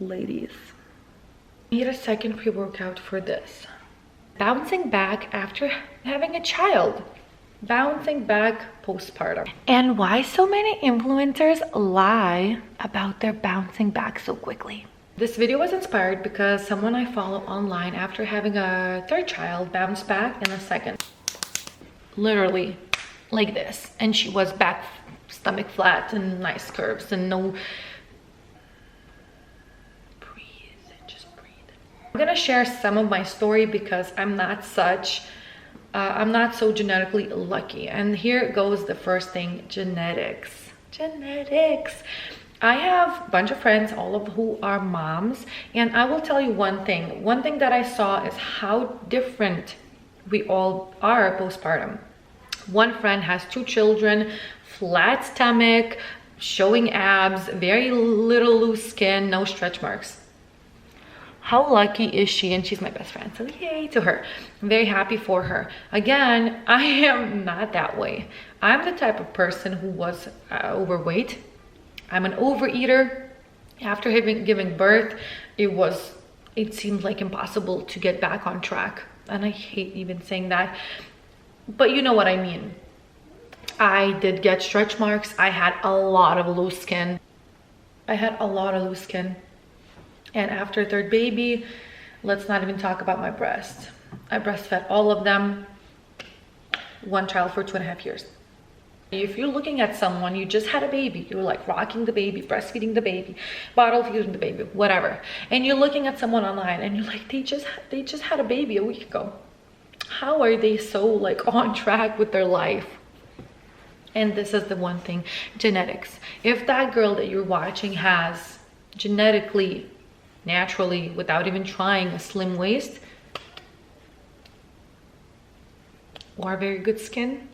Ladies, need a second pre-workout for this. Bouncing back after having a child. Bouncing back postpartum. And why so many influencers lie about their bouncing back so quickly. This video was inspired because someone I follow online after having a third child bounced back in a second. Literally like this. And she was back, stomach flat and nice curves and no... I'm gonna share some of my story because I'm not so genetically lucky. And here goes the first thing: genetics. I have a bunch of friends, all of who are moms, and I will tell you one thing that I saw is how different we all are postpartum. One friend has 2 children, flat stomach, showing abs, very little loose skin, no stretch marks. How lucky is she? And she's my best friend, so yay to her. I'm very happy for her. Again, I am not that way. I'm the type of person who was overweight. I'm an overeater. After giving birth, it seemed like impossible to get back on track. And I hate even saying that, but you know what I mean. I did get stretch marks. I had a lot of loose skin. And after third baby, let's not even talk about my breasts. I breastfed all of them, one child for 2.5 years. If you're looking at someone, you just had a baby, you're like rocking the baby, breastfeeding the baby, bottle feeding the baby, whatever. And you're looking at someone online and you're like, they just had a baby a week ago. How are they so like on track with their life? And this is the one thing, genetics. If that girl that you're watching has genetically, naturally, without even trying, a slim waist or very good skin.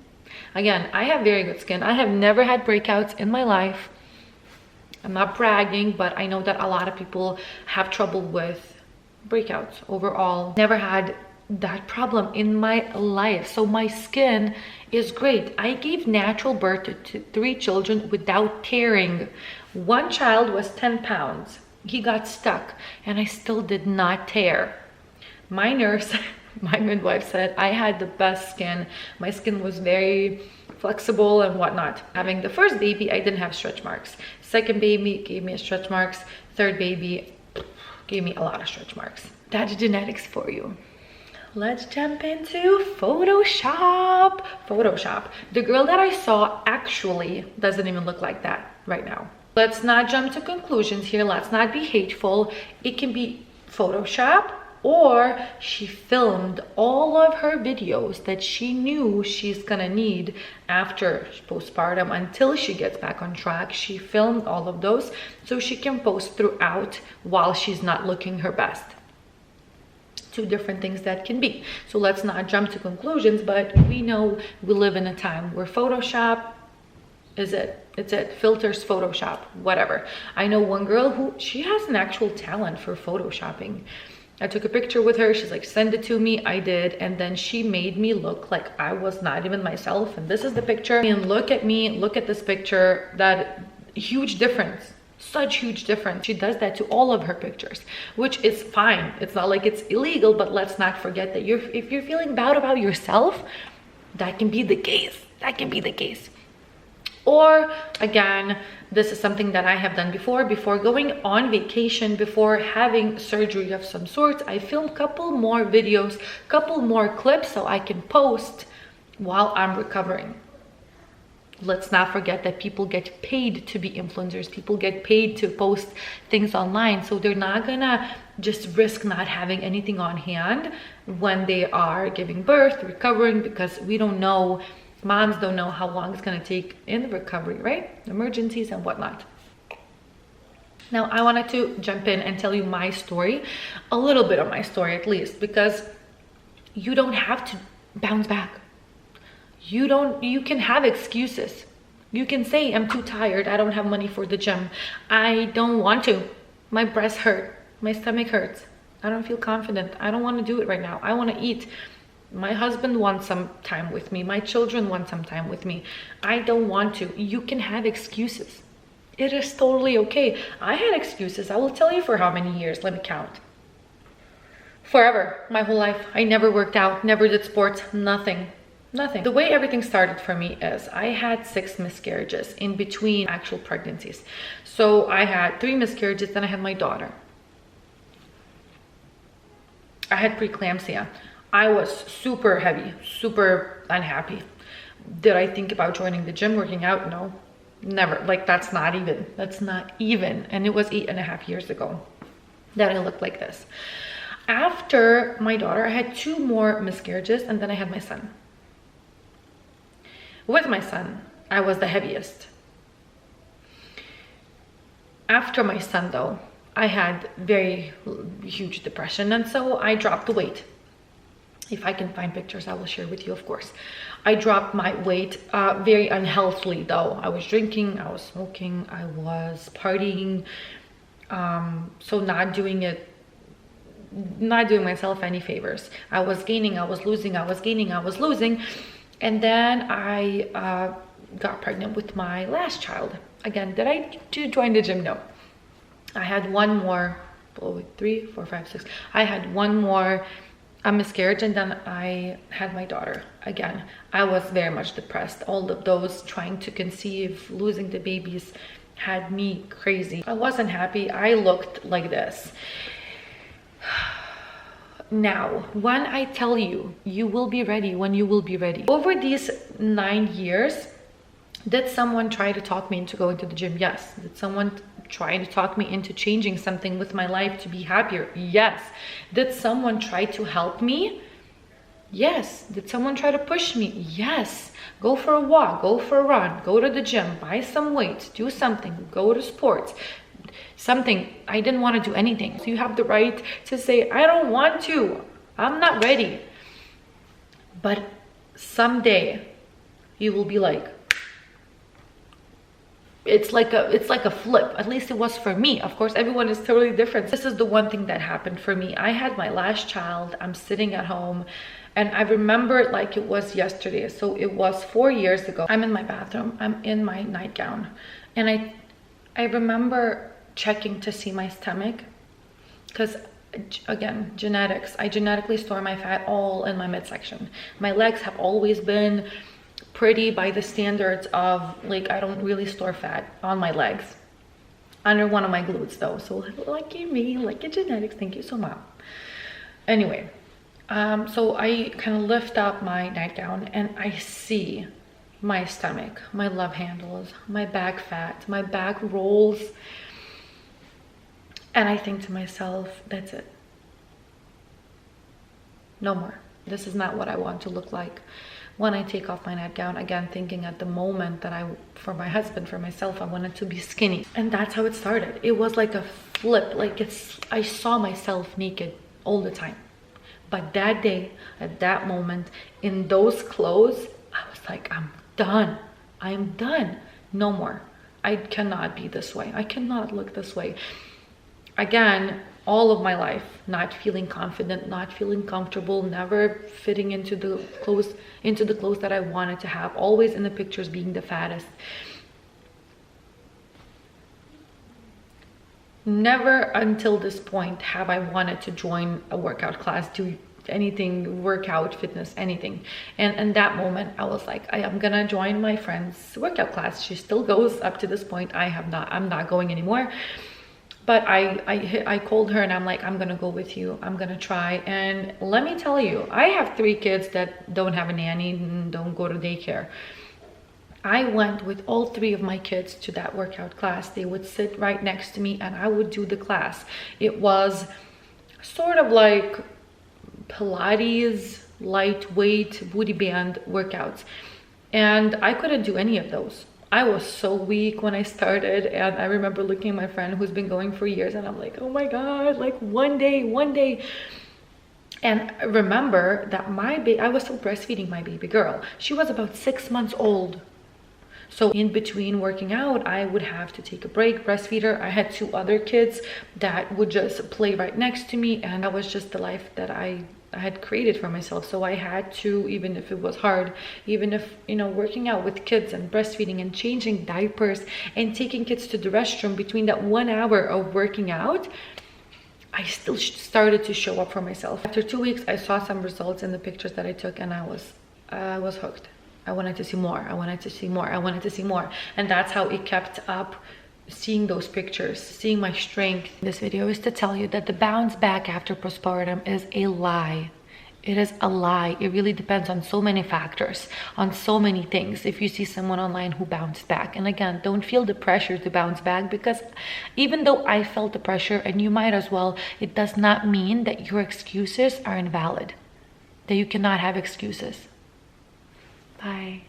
Again, I have very good skin. I have never had breakouts in my life. I'm not bragging, but I know that a lot of people have trouble with breakouts overall. Never had that problem in my life. So my skin is great. I gave natural birth to 3 children without tearing. One child was 10 pounds. He got stuck and I still did not tear. My nurse, my midwife said I had the best skin. My skin was very flexible and whatnot. Having the first baby, I didn't have stretch marks. Second baby gave me stretch marks. Third baby gave me a lot of stretch marks. That's genetics for you. Let's jump into Photoshop. The girl that I saw actually doesn't even look like that right now. Let's not jump to conclusions here. Let's not be hateful. It can be Photoshop, or she filmed all of her videos that she knew she's gonna need after postpartum until she gets back on track. She filmed all of those so she can post throughout while she's not looking her best. 2 different things that can be. So let's not jump to conclusions, but we know we live in a time where Photoshop is it. It's it. Filters, Photoshop, whatever. I know one girl who, she has an actual talent for Photoshopping. I took a picture with her. She's like, send it to me. I did. And then she made me look like I was not even myself. And this is the picture. And look at me, look at this picture. That huge difference. Such huge difference. She does that to all of her pictures, which is fine. It's not like it's illegal, but let's not forget that if you're feeling bad about yourself, that can be the case. That can be the case. Or again, this is something that I have done before going on vacation, before having surgery of some sort. I filmed a couple more videos, couple more clips so I can post while I'm recovering. Let's not forget that people get paid to be influencers. People get paid to post things online. So they're not gonna just risk not having anything on hand when they are giving birth, recovering, because we don't know, moms don't know how long it's gonna take in the recovery, right? Emergencies and whatnot. Now, I wanted to jump in and tell you my story, a little bit of my story at least, because you don't have to bounce back. You can have excuses. You can say, I'm too tired, I don't have money for the gym, I don't want to, my breasts hurt, my stomach hurts, I don't feel confident, I don't want to do it right now, I want to eat, my husband wants some time with me, my children want some time with me, I don't want to. You can have excuses. It is totally okay. I had excuses. I will tell you for how many years. Let me count. Forever, my whole life. I never worked out, never did sports, nothing. Nothing. The way everything started for me is I had 6 miscarriages in between actual pregnancies. So I had 3 miscarriages, then I had my daughter. I had preeclampsia. I was super heavy, super unhappy. Did I think about joining the gym, working out? No, never. Like that's not even. And it was 8.5 years ago that I looked like this. After my daughter, I had 2 more miscarriages, and then I had my son. With my son, I was the heaviest. After my son though, I had very huge depression, and so I dropped the weight. If I can find pictures, I will share with you, of course. I dropped my weight very unhealthily though. I was drinking, I was smoking, I was partying, so not doing myself any favors. I was gaining, I was losing, I was gaining, I was losing. And then I got pregnant with my last child. Again, did I join the gym? No. I had one more, 3, 4, 5, 6. I had one more miscarriage, and then I had my daughter. Again, I was very much depressed. All of those trying to conceive, losing the babies had me crazy. I wasn't happy. I looked like this. Now, when I tell you, you will be ready when you will be ready. Over these 9 years, did someone try to talk me into going to the gym? Yes. Did someone try to talk me into changing something with my life to be happier? Yes. Did someone try to help me? Yes. Did someone try to push me? Yes. Go for a walk, go for a run, go to the gym, buy some weights, do something, go to sports. Something. I didn't want to do anything. So you have the right to say, I don't want to, I'm not ready. But someday you will be like, it's like a flip. At least it was for me. Of course, everyone is totally different. This is the one thing that happened for me. I had my last child. I'm sitting at home, and I remember it like it was yesterday. So it was 4 years ago. I'm in my bathroom. I'm in my nightgown, and I remember checking to see my stomach, because again, genetics. I genetically store my fat all in my midsection. My legs have always been pretty by the standards of, like, I don't really store fat on my legs, under one of my glutes though. So lucky me, lucky genetics, thank you so much. Anyway, so I kind of lift up my nightgown and I see my stomach, my love handles, my back fat, my back rolls. And I think to myself, that's it. No more. This is not what I want to look like when I take off my nightgown. Again, thinking at the moment that for my husband, for myself, I wanted to be skinny. And that's how it started. It was like a flip. Like I saw myself naked all the time. But that day, at that moment, in those clothes, I was like, I'm done. I am done. No more. I cannot be this way. I cannot look this way. Again, all of my life, not feeling confident, not feeling comfortable, never fitting into the clothes that I wanted to have, always in the pictures being the fattest. Never until this point have I wanted to join a workout class, do anything, workout, fitness, anything. And in that moment, I was like, I'm gonna join my friend's workout class. She still goes up to this point. I'm not going anymore. But I called her and I'm like, I'm gonna go with you. I'm gonna try. And let me tell you, I have 3 kids that don't have a nanny and don't go to daycare. I went with all 3 of my kids to that workout class. They would sit right next to me and I would do the class. It was sort of like Pilates, lightweight, booty band workouts. And I couldn't do any of those. I was so weak when I started, and I remember looking at my friend who's been going for years and I'm like, oh my God, like one day. And I remember that I was still breastfeeding my baby girl. She was about 6 months old. So in between working out, I would have to take a break, breastfeed her. I had 2 other kids that would just play right next to me, and that was just the life that I had created for myself. So I had to, even if it was hard, even if, you know, working out with kids and breastfeeding and changing diapers and taking kids to the restroom, between that 1 hour of working out, I still started to show up for myself. After 2 weeks, I saw some results in the pictures that I took, and I was hooked. I wanted to see more. I wanted to see more. I wanted to see more. And that's how it kept up, seeing those pictures, seeing my strength. This video is to tell you that the bounce back after postpartum is a lie. It is a lie. It really depends on so many factors, on so many things. If you see someone online who bounced back, and again, don't feel the pressure to bounce back, because even though I felt the pressure, and you might as well, it does not mean that your excuses are invalid, that you cannot have excuses. Bye.